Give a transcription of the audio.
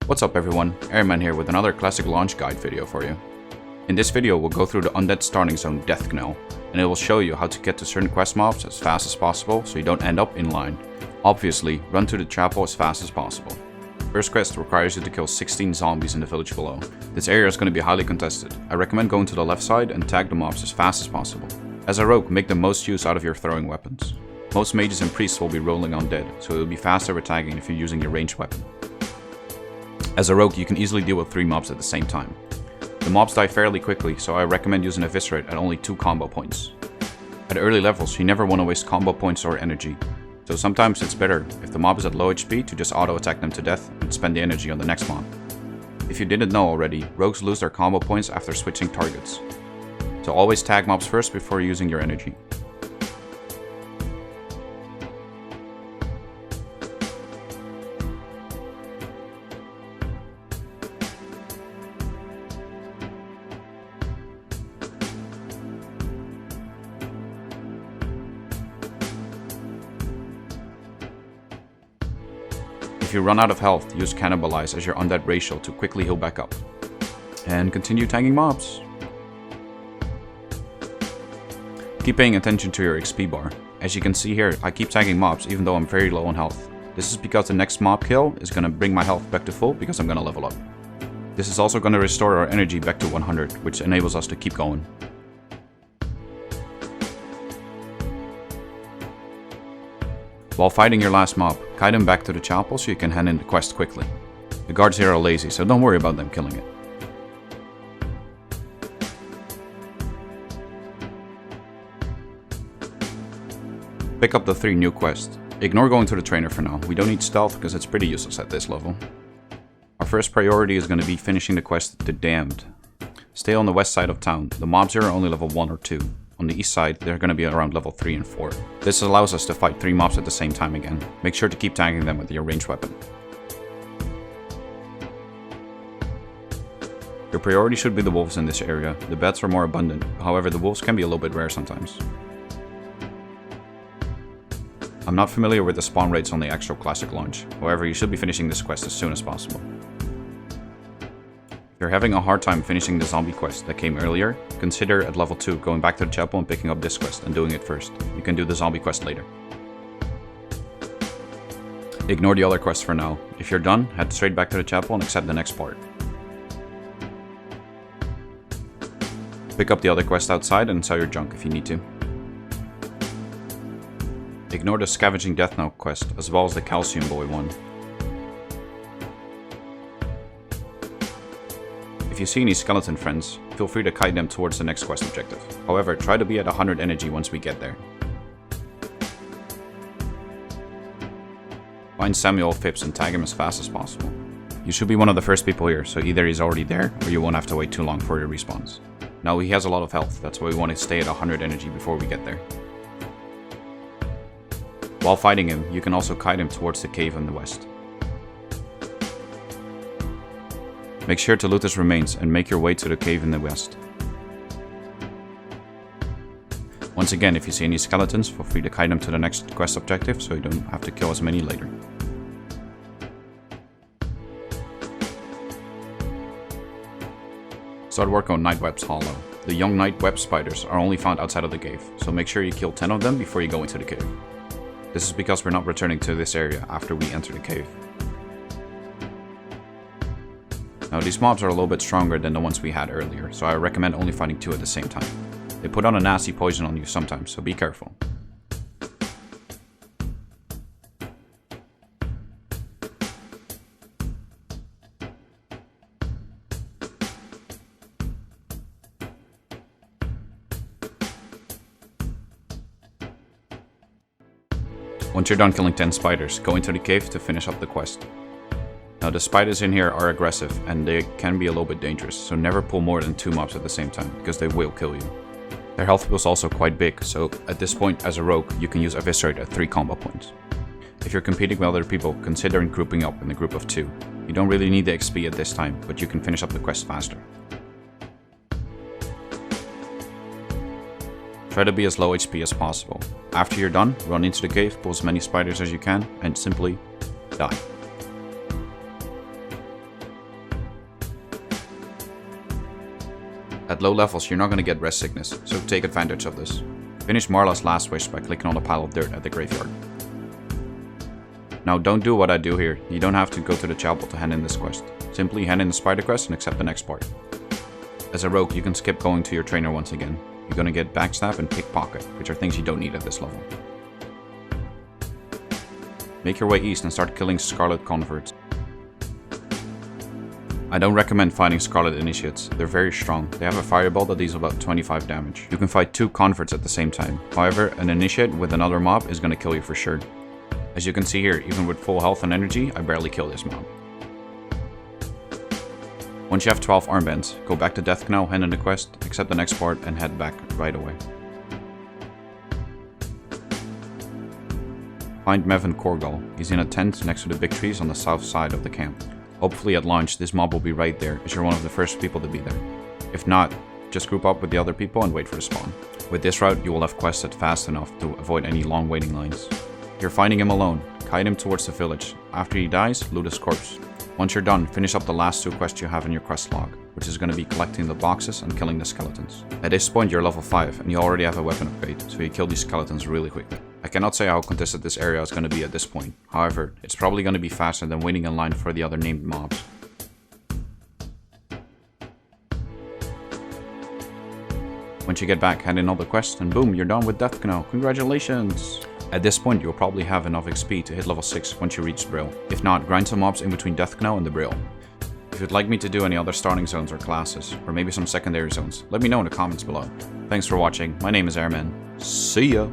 What's up everyone, Airman here with another classic launch guide video for you. In this video we'll go through the Undead Starting Zone Deathknell, and it will show you how to get to certain quest mobs as fast as possible so you don't end up in line. Obviously, run to the chapel as fast as possible. First quest requires you to kill 16 zombies in the village below. This area is going to be highly contested. I recommend going to the left side and tag the mobs as fast as possible. As a rogue, make the most use out of your throwing weapons. Most mages and priests will be rolling undead, so it will be faster with tagging if you're using your ranged weapon. As a rogue, you can easily deal with 3 mobs at the same time. The mobs die fairly quickly, so I recommend using Eviscerate at only 2 combo points. At early levels, you never want to waste combo points or energy, so sometimes it's better, if the mob is at low HP, to just auto-attack them to death and spend the energy on the next mob. If you didn't know already, rogues lose their combo points after switching targets. So always tag mobs first before using your energy. If you run out of health, use Cannibalize as your undead ratio to quickly heal back up. And continue tagging mobs. Keep paying attention to your XP bar. As you can see here, I keep tagging mobs even though I'm very low on health. This is because the next mob kill is gonna bring my health back to full because I'm gonna level up. This is also gonna restore our energy back to 100, which enables us to keep going. While fighting your last mob, kite him back to the chapel so you can hand in the quest quickly. The guards here are lazy, so don't worry about them killing it. Pick up the 3 new quests. Ignore going to the trainer for now, we don't need stealth because it's pretty useless at this level. Our first priority is going to be finishing the quest The Damned. Stay on the west side of town, the mobs here are only level 1 or 2. On the east side, they're going to be around level 3 and 4. This allows us to fight 3 mobs at the same time again. Make sure to keep tagging them with your ranged weapon. Your priority should be the wolves in this area. The bats are more abundant, however the wolves can be a little bit rare sometimes. I'm not familiar with the spawn rates on the actual classic launch, however you should be finishing this quest as soon as possible. If you're having a hard time finishing the zombie quest that came earlier, consider at level 2 going back to the chapel and picking up this quest and doing it first. You can do the zombie quest later. Ignore the other quests for now. If you're done, head straight back to the chapel and accept the next part. Pick up the other quest outside and sell your junk if you need to. Ignore the Scavenging Deathknell quest as well as the Calcium Boy one. If you see any skeleton friends, feel free to kite them towards the next quest objective. However, try to be at 100 energy once we get there. Find Samuel Phipps and tag him as fast as possible. You should be one of the first people here, so either he's already there or you won't have to wait too long for your respawns. Now he has a lot of health, that's why we want to stay at 100 energy before we get there. While fighting him, you can also kite him towards the cave in the west. Make sure to loot his remains and make your way to the cave in the west. Once again, if you see any skeletons, feel free to kite them to the next quest objective so you don't have to kill as many later. Start work on Nightweb's Hollow. The young night web spiders are only found outside of the cave, so make sure you kill 10 of them before you go into the cave. This is because we're not returning to this area after we enter the cave. Now these mobs are a little bit stronger than the ones we had earlier, so I recommend only fighting 2 at the same time. They put on a nasty poison on you sometimes, so be careful. Once you're done killing 10 spiders, go into the cave to finish up the quest. Now the spiders in here are aggressive and they can be a little bit dangerous, so never pull more than 2 mobs at the same time, because they will kill you. Their health pool is also quite big, so at this point as a rogue you can use Eviscerate at 3 combo points. If you're competing with other people, consider grouping up in a group of 2. You don't really need the XP at this time, but you can finish up the quest faster. Try to be as low HP as possible. After you're done, run into the cave, pull as many spiders as you can, and simply die. At low levels you're not going to get rest sickness, so take advantage of this. Finish Marla's last wish by clicking on the pile of dirt at the graveyard. Now don't do what I do here, you don't have to go to the chapel to hand in this quest. Simply hand in the spider quest and accept the next part. As a rogue you can skip going to your trainer once again. You're gonna get backstab and pickpocket, which are things you don't need at this level. Make your way east and start killing Scarlet converts. I don't recommend fighting Scarlet Initiates, they're very strong. They have a fireball that deals about 25 damage. You can fight 2 converts at the same time. However, an Initiate with another mob is gonna kill you for sure. As you can see here, even with full health and energy, I barely kill this mob. Once you have 12 armbands, go back to Deathknell, hand in the quest, accept the next part and head back right away. Find Mevin Korgal. He's in a tent next to the big trees on the south side of the camp. Hopefully at launch this mob will be right there, as you're one of the first people to be there. If not, just group up with the other people and wait for the spawn. With this route you will have quested fast enough to avoid any long waiting lines. You're finding him alone, guide him towards the village. After he dies, loot his corpse. Once you're done, finish up the last 2 quests you have in your quest log, which is going to be collecting the boxes and killing the skeletons. At this point you're level 5 and you already have a weapon upgrade, so you kill these skeletons really quickly. I cannot say how contested this area is going to be at this point, however, it's probably going to be faster than waiting in line for the other named mobs. Once you get back, hand in all the quests and boom, you're done with Deathknell. Congratulations! At this point you'll probably have enough XP to hit level 6 once you reach Brill. If not, grind some mobs in between Deathknell and the Brill. If you'd like me to do any other starting zones or classes, or maybe some secondary zones, let me know in the comments below. Thanks for watching, my name is Airman. See ya!